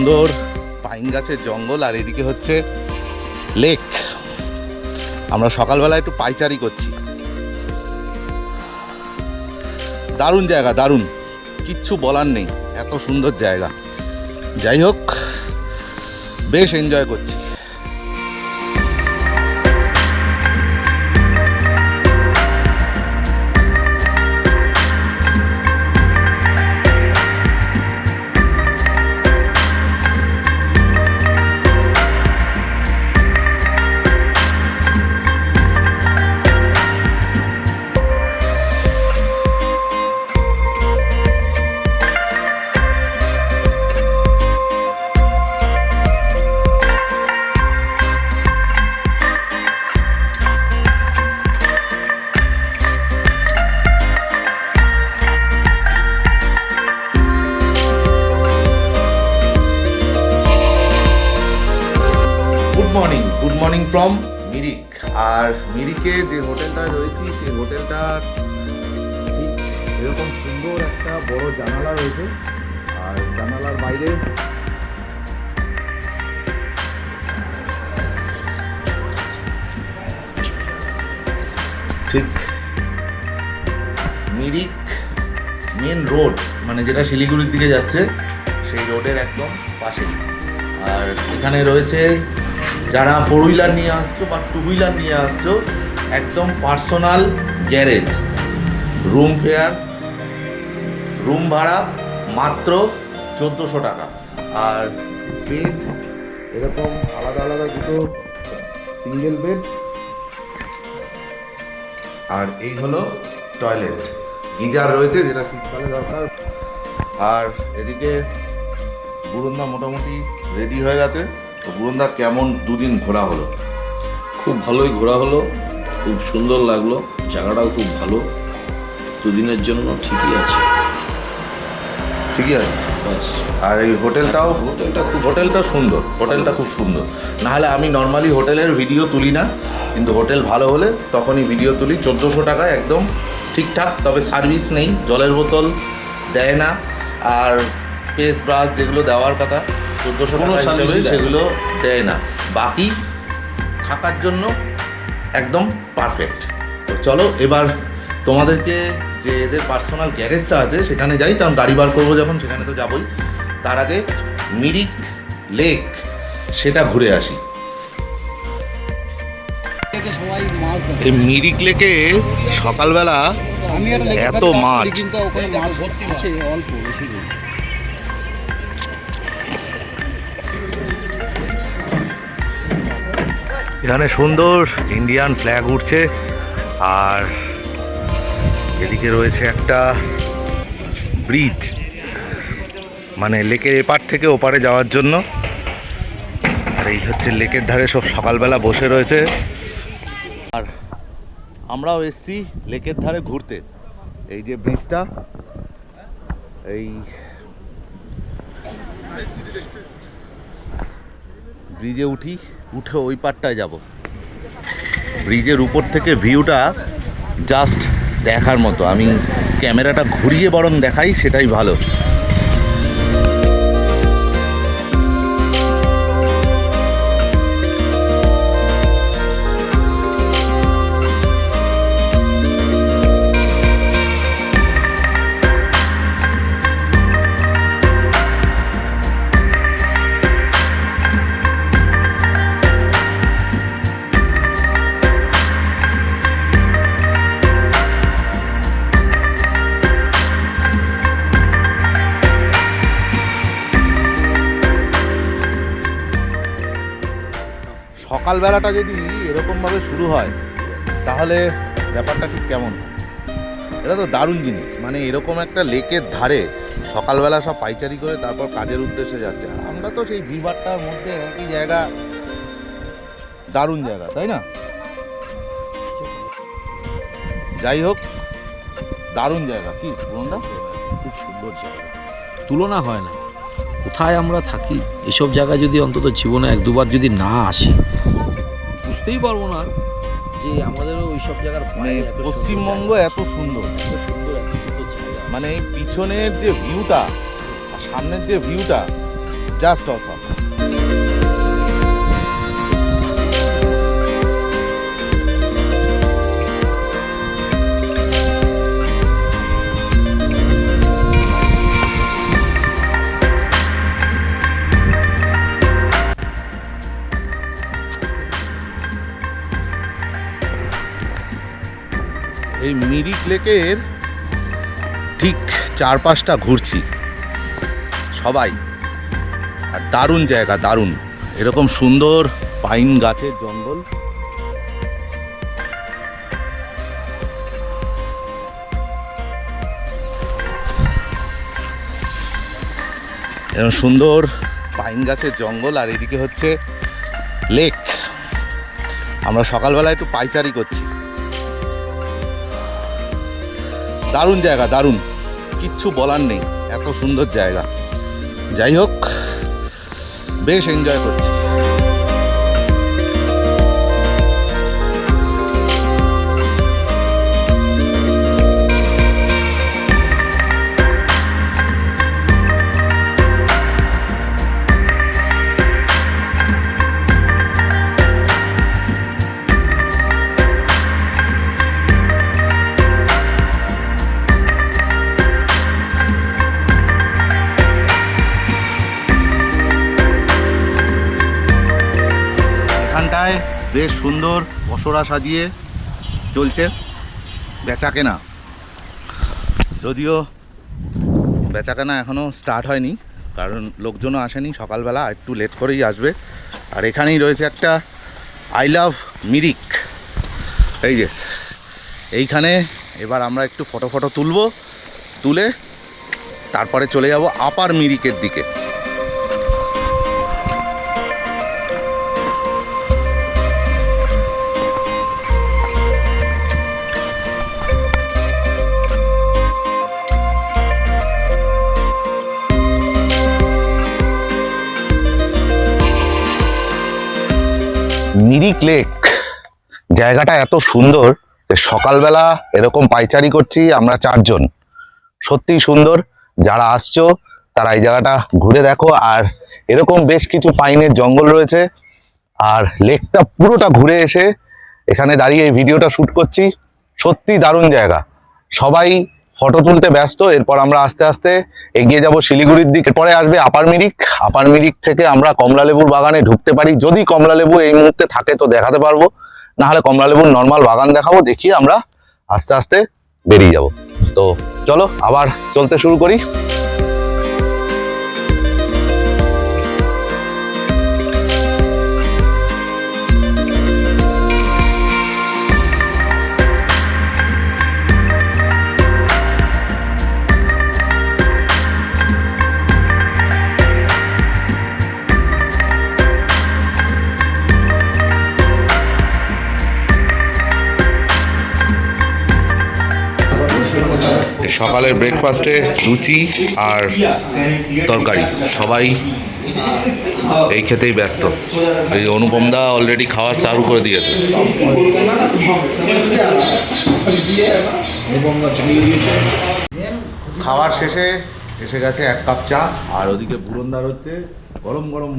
সুন্দর পাইন গাছের জঙ্গল, আর এদিকে হচ্ছে লেক। আমরা সকালবেলা একটু পাইচারি করছি। দারুণ জায়গা, দারুণ, কিচ্ছু বলার নেই, এত সুন্দর জায়গা। যাই হোক, বেশ এনজয় করছি। Good morning from Mirik. আর মিরিকে যে হোটেলটায় রয়েছি সেই হোটেলটা ঠিক এরকম সুন্দর একটা বড় জানালা রয়েছে, আর জানালার বাইরে ঠিক মিরিক মেন রোড, মানে যেটা শিলিগুড়ির দিকে যাচ্ছে সেই রোডের একদম পাশেই। আর এখানে রয়েছে যারা 4 হুইলার নিয়ে আসছো বা 2 হুইলার নিয়ে আসছো, একদম personal garage, room fair, room ভাড়া মাত্র 1400 টাকা। আর বেড এরকম আলাদা আলাদা দুটো সিঙ্গেল বেড, আর এই হলো টয়লেট, গিজার রয়েছে যেটা শীতকালে দরকার। আর এদিকে বুরুন্দা মোটামুটি রেডি হয়ে গেছে। তো বুরুন্দা, কেমন দুদিন ঘোরা হলো? খুব ভালোই ঘোরা হলো, খুব সুন্দর লাগলো, জায়গাটাও খুব ভালো, দুদিনের জন্য ঠিকই আছে। ঠিকই আছে বাস। আর এই হোটেলটা সুন্দর, হোটেলটা খুব সুন্দর। নাহলে আমি নর্মালি হোটেলের ভিডিও তুলি না, কিন্তু হোটেল ভালো হলে তখনই ভিডিও তুলি। 1400 টাকায় একদম ঠিকঠাক, তবে সার্ভিস নেই, জলের বোতল দেয় না, আর পেস্ট ব্রাশ যেগুলো দেওয়ার কথা 1400 টাকা হিসেবে সেগুলো দেয় না। বাকি থাকার জন্য একদম পারফেক্ট। তো চলো এবার তোমাদেরকে যে এদের পার্সোনাল গ্যারেজটা আছে সেখানে যাই, কারণ গাড়ি বার করবো যখন সেখানে তো যাবোই। তার আগে মিরিক লেক সেটা ঘুরে আসি। এই মিরিক লেকে সকালবেলা এত মাছ, এখানে সুন্দর ইন্ডিয়ান ফ্ল্যাগ উঠছে, আর এদিকে রয়েছে একটা ব্রিজ, মানে লেকের এপার থেকে ওপারে যাওয়ার জন্য। আর এই হচ্ছে লেকের ধারে সব সকালবেলা বসে রয়েছে। আর আমরাও এসছি লেকের ধারে ঘুরতে। এই যে ব্রিজটা, এই ব্রিজে উঠে ওই পারটায় যাব। ব্রিজের উপর থেকে ভিউটা জাস্ট দেখার মতো। আমি ক্যামেরাটা ঘুরিয়ে বরং দেখাই, সেটাই ভালো। সকালবেলাটা যদি এরকমভাবে শুরু হয় তাহলে ব্যাপারটা ঠিক কেমন? এটা তো দারুণ জিনিস, মানে এরকম একটা লেকের ধারে সকালবেলা সব পাইচারি করে তারপর কাজের উদ্দেশ্যে যাচ্ছে। আমরা তো সেই ভিড়ভাট্টার মধ্যে একই জায়গা, দারুণ জায়গা, তাই না? যাই হোক, দারুণ জায়গা। কি বন্ধুরা, খুব সুন্দর জায়গা, তুলনা হয় না। কোথায় আমরা থাকি, এসব জায়গায় যদি অন্তত জীবনে 1-2 বার যদি না আসি, বুঝতেই পারবো না যে আমাদেরও ওইসব জায়গার মানে পশ্চিমবঙ্গ এত সুন্দর, মানে এই পিছনের যে ভিউটা আর সামনের যে ভিউটা, জাস্ট অসম। এই মিরিক লেকের ঠিক চারপাশটা ঘুরছি সবাই, আর দারুণ জায়গা, দারুণ। এরকম সুন্দর পাইন গাছের জঙ্গল, এরকম সুন্দর পাইন গাছের জঙ্গল, আর এদিকে হচ্ছে লেক। আমরা সকালবেলা একটু পাইচারি করছি। দারুণ জায়গা, দারুণ, কিচ্ছু বলার নেই, এত সুন্দর জায়গা। যাই হোক, বেশ এনজয় করছি। এখানটায় বেশ সুন্দর পসরা সাজিয়ে চলছে বেচাকেনা, যদিও বেচাকেনা এখনও স্টার্ট হয়নি, কারণ লোকজনও আসেনি, সকালবেলা একটু লেট করেই আসবে। আর এখানেই রয়েছে একটা আই লাভ মিরিক, এই যে এইখানে। এবার আমরা একটু ফটো তুলে তারপরে চলে যাব আপার মিরিকের দিকে। মিরিক লেক জায়গাটা এত সুন্দর যে সকালবেলা এরকম পাইচারি করছি আমরা চারজন, সত্যিই সুন্দর। যারা আসছো তারা এই জায়গাটা ঘুরে দেখো। আর এরকম বেশ কিছু পাইনের জঙ্গল রয়েছে, আর লেকটা পুরোটা ঘুরে এসে এখানে দাঁড়িয়ে এই ভিডিওটা শ্যুট করছি। সত্যি দারুণ জায়গা, সবাই ফটো তুলতে ব্যস্ত। এরপর আমরা আস্তে আস্তে এগিয়ে যাব শিলিগুড়ির দিকে, পরে আসবে আপার মিরিক। আপার মিরিক থেকে আমরা কমলালেবুর বাগানে ঢুকতে পারি, যদি কমলালেবু এই মুহূর্তে থাকে তো দেখাতে পারবো, না হলে কমলালেবুর নর্মাল বাগান দেখাবো। দেখিয়ে আমরা আস্তে আস্তে বেরিয়ে যাব। তো চলো আবার চলতে শুরু করি। সকালের ব্রেকফাস্টে লুচি আর তরকারি, সবাই এই খেতেই ব্যস্ত। এই অনুপম দা অলরেডি খাওয়া চালু করে দিয়েছে। খাওয়ার শেষে এসে গেছে 1 কাপ চা, আর ওদিকে বুরনদার হচ্ছে গরম গরম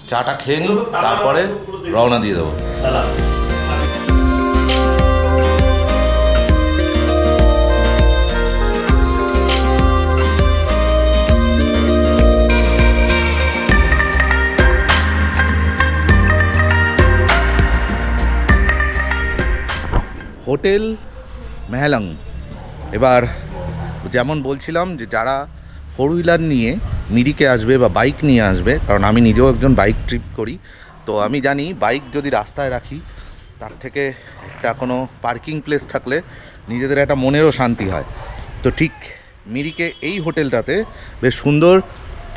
চাটা খেয়ে নিই, তারপরে রওনা দিয়ে দেবো। হোটেল মেহেলং। এবার যেমন বলছিলাম যে যারা 4 হুইলার নিয়ে মিরিকে আসবে বা বাইক নিয়ে আসবে, কারণ আমি নিজেও একজন বাইক ট্রিপ করি, তো আমি জানি বাইক যদি রাস্তায় রাখি তার থেকে একটা কোনো পার্কিং প্লেস থাকলে নিজেদের একটা মনেরও শান্তি হয়। তো ঠিক মিরিকে এই হোটেলটাতে বেশ সুন্দর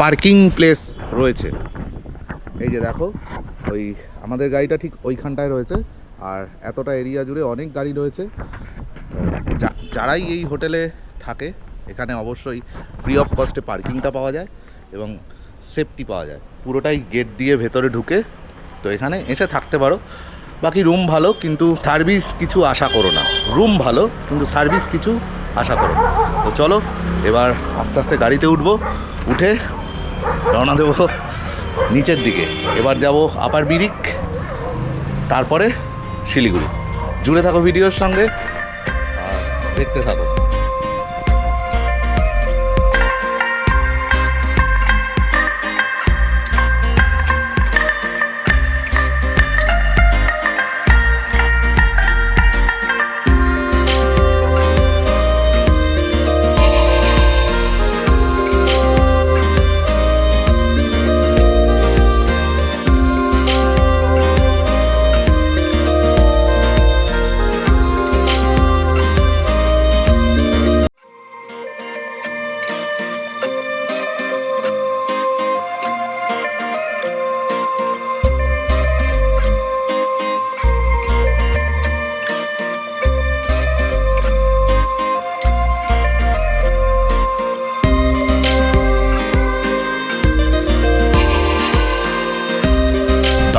পার্কিং প্লেস রয়েছে। এই যে দেখো, ওই আমাদের গাড়িটা ঠিক ওইখানটায় রয়েছে, আর এতটা এরিয়া জুড়ে অনেক গাড়ি রয়েছে। যারাই এই হোটেলে থাকে এখানে অবশ্যই ফ্রি অফ কস্টে পার্কিংটা পাওয়া যায় এবং সেফটি পাওয়া যায়। পুরোটাই গেট দিয়ে ভেতরে ঢুকে, তো এখানে এসে থাকতে পারো। বাকি রুম ভালো, কিন্তু সার্ভিস কিছু আশা করো না। রুম ভালো কিন্তু সার্ভিস কিছু আশা করো না। তো তো চলো এবার আস্তে আস্তে গাড়িতে উঠবো, উঠে রওনা দেবো নিচের দিকে। এবার যাব আপার বিরিক, তারপরে শিলিগুড়ি। জুড়ে থাকো ভিডিওর সঙ্গে আর দেখতে থাকো।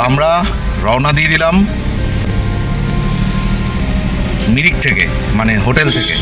আমরা রওনা দিয়ে দিলাম মিরিক থেকে, মানে হোটেল থেকে।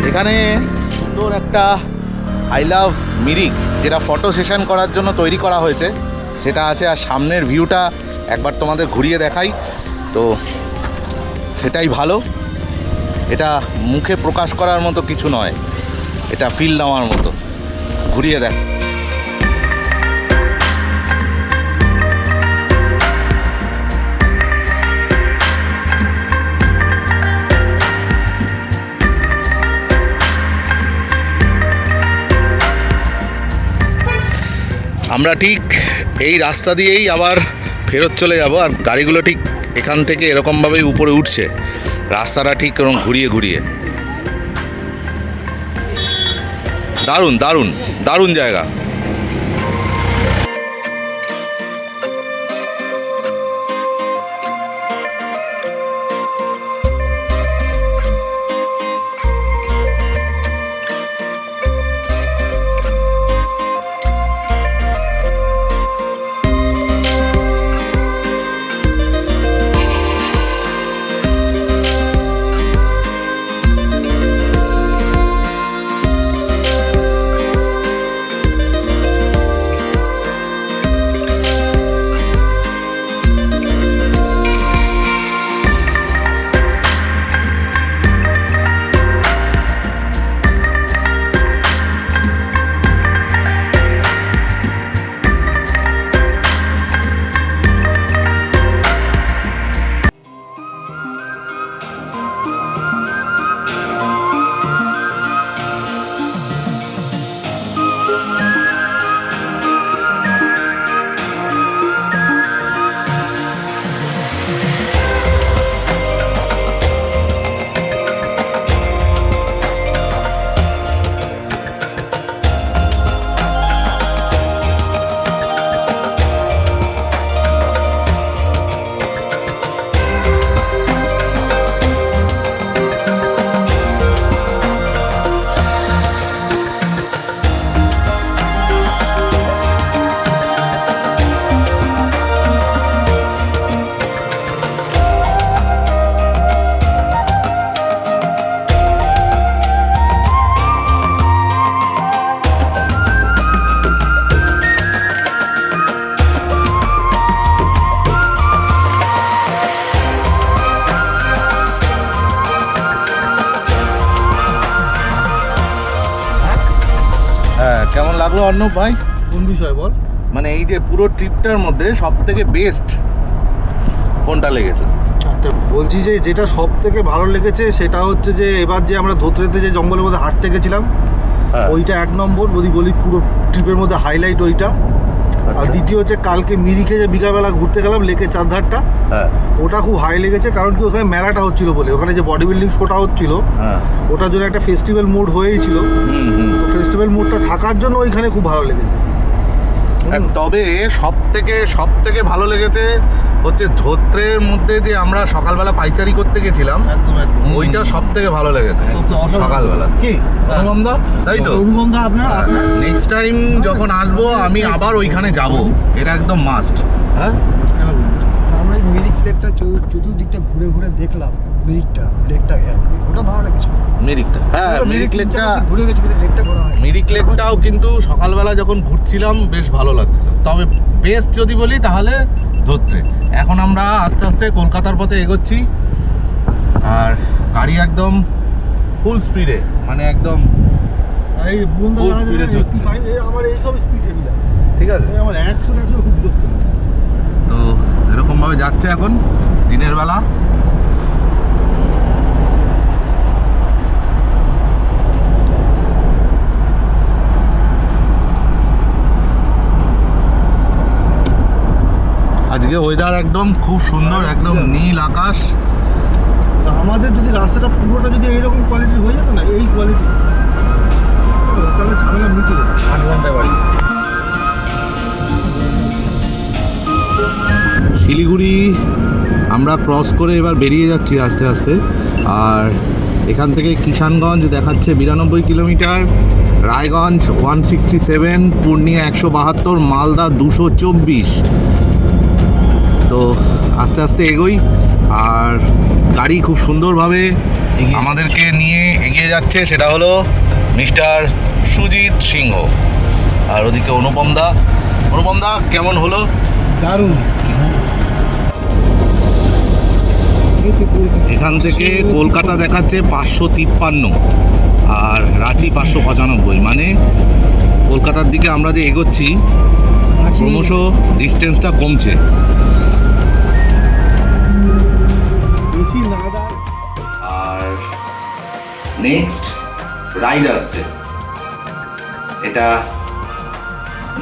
এখানে সুন্দর একটা আই লাভ মিরিক, যেটা ফটো সেশন করার জন্য তৈরি করা হয়েছে, সেটা আছে। আর সামনের ভিউটা একবার তোমাদের ঘুরিয়ে দেখাই, তো সেটাই ভালো। এটা মুখে প্রকাশ করার মতো কিছু নয়, এটা ফিল নেওয়ার মতো। ঘুরিয়ে দেখ। আমরা ঠিক এই রাস্তা দিয়েই আবার ফেরত চলে যাব। আর গাড়িগুলো ঠিক এখান থেকে এরকমভাবেই উপরে উঠছে, রাস্তাটা ঠিক এরকম ঘুরিয়ে ঘুরিয়ে। দারুণ দারুণ দারুণ জায়গা। কেমন লাগলো অর্ণব ভাই? কোন বিষয় বল? মানে এই যে পুরো ট্রিপটার মধ্যে সব থেকে বেস্ট কোনটা লেগেছে? বলছি যে যেটা সব থেকে ভালো লেগেছে সেটা হচ্ছে যে এবার যে আমরা ধোত্রেতে যে জঙ্গলের মধ্যে হাঁটতে গেছিলাম, হ্যাঁ। ওইটা 1 নম্বর যদি বলি পুরো ট্রিপের মধ্যে হাইলাইট ওইটা। আর আচ্ছা। দ্বিতীয় হচ্ছে কালকে মিরিকে যে বিকালবেলা ঘুরতে গেলাম লেকের চারধারটা, হ্যাঁ ওটা খুব হাই লেগেছে। কারণ কি ওখানে মেলাটা হচ্ছিল বলে, ওখানে যে বডি বিল্ডিং শোটা হচ্ছিল হ্যাঁ ওটার জন্য একটা ফেস্টিভ্যাল মুড হয়েছিল। হুম। তো ফেস্টিভ্যাল মুডটা থাকার জন্য ওইখানে খুব ভালো লেগেছে। তবে সব থেকে ভালো লেগেছে হচ্ছে ধোত্রের মধ্যে যে আমরা সকালবেলা পাইচারি করতে গেছিলাম, একদম একদম ওইটা সব থেকে ভালো লেগেছে সকালবেলা। কি অনুপমদা, তাই তো? অনুবন্ধা আপনার নেক্সট টাইম যখন আসবো আমি আবার ওইখানে যাব, এটা একদম মাস্ট। হ্যাঁ আমরা এই মিরিক লেকটা চতুর্দিকটা ঘুরে ঘুরে দেখলাম। লেকটা ওটা ভালো লেগেছে। মিরিকটা, হ্যাঁ মিরিক লেকটা, ঘুরে গেছি কিন্তু লেকটা ঘোরা হয়। মিরিক লেকটাও কিন্তু সকালবেলা যখন ঘুরছিলাম বেশ ভালো লাগছিল। তবে বেস্ট যদি বলি তাহলে ধরতে। এখন আমরা আস্তে আস্তে কলকাতার পথে এগোচ্ছি, আর গাড়ি একদম ফুল স্পিডে, মানে একদম এই বুন্দা Full speed এ চলছে। আমার এইসব স্পিডে বিলাম, ঠিক আছে। আমার 100 খুব বিরক্ত লাগে। তো এরকমভাবে যাচ্ছে এখন দিনের বেলা। আজকে ওয়েদার একদম খুব সুন্দর, একদম নীল আকাশ। আমাদের যদি রাস্তাটা পুরোটা যদি এইরকম কোয়ালিটি হয়ে যেত না, এই কোয়ালিটি, তাহলে ঝামেলা মিটে যেত। 8 ঘন্টায় বাড়ি। শিলিগুড়ি আমরা ক্রস করে এবার বেরিয়ে যাচ্ছি আস্তে আস্তে। আর এখান থেকে কিষানগঞ্জ দেখাচ্ছে 92 কিলোমিটার, রায়গঞ্জ 167, পূর্ণিয়া 172, মালদা 224। তো আস্তে আস্তে এগোই, আর গাড়ি খুব সুন্দরভাবে আমাদেরকে নিয়ে এগিয়ে যাচ্ছে। সেটা হলো মিস্টার সুজিত সিংহ, আর ওদিকে অনুপমদা। অনুপমদা কেমন হলো? দারুণ। এখান থেকে কলকাতা দেখাচ্ছে 553 আর রাঁচি 595, মানে কলকাতার দিকে আমরা যে এগোচ্ছি ক্রমশ ডিস্টেন্সটা কমছে। বেশি না দাঁড়। আর নেক্সট রাইড আসছে, এটা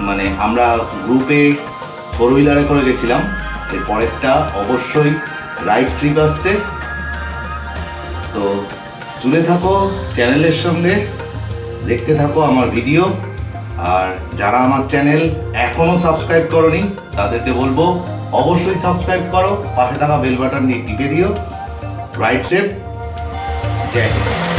মানে আমরা গ্রুপে 4 হুইলারে করে গেছিলাম, এর পরেরটা অবশ্যই রাইড ট্রিপ আসছে। তো জুড়ে থাকো চ্যানেলের সঙ্গে, দেখতে থাকো আমার ভিডিও। আর যারা আমার চ্যানেল এখনও সাবস্ক্রাইব করোনি তাদেরকে বলবো অবশ্যই সাবস্ক্রাইব করো, পাশে থাকা বেল বাটন দিয়ে টিপে দিও। রাইড সেফ, জয় হিন্দ।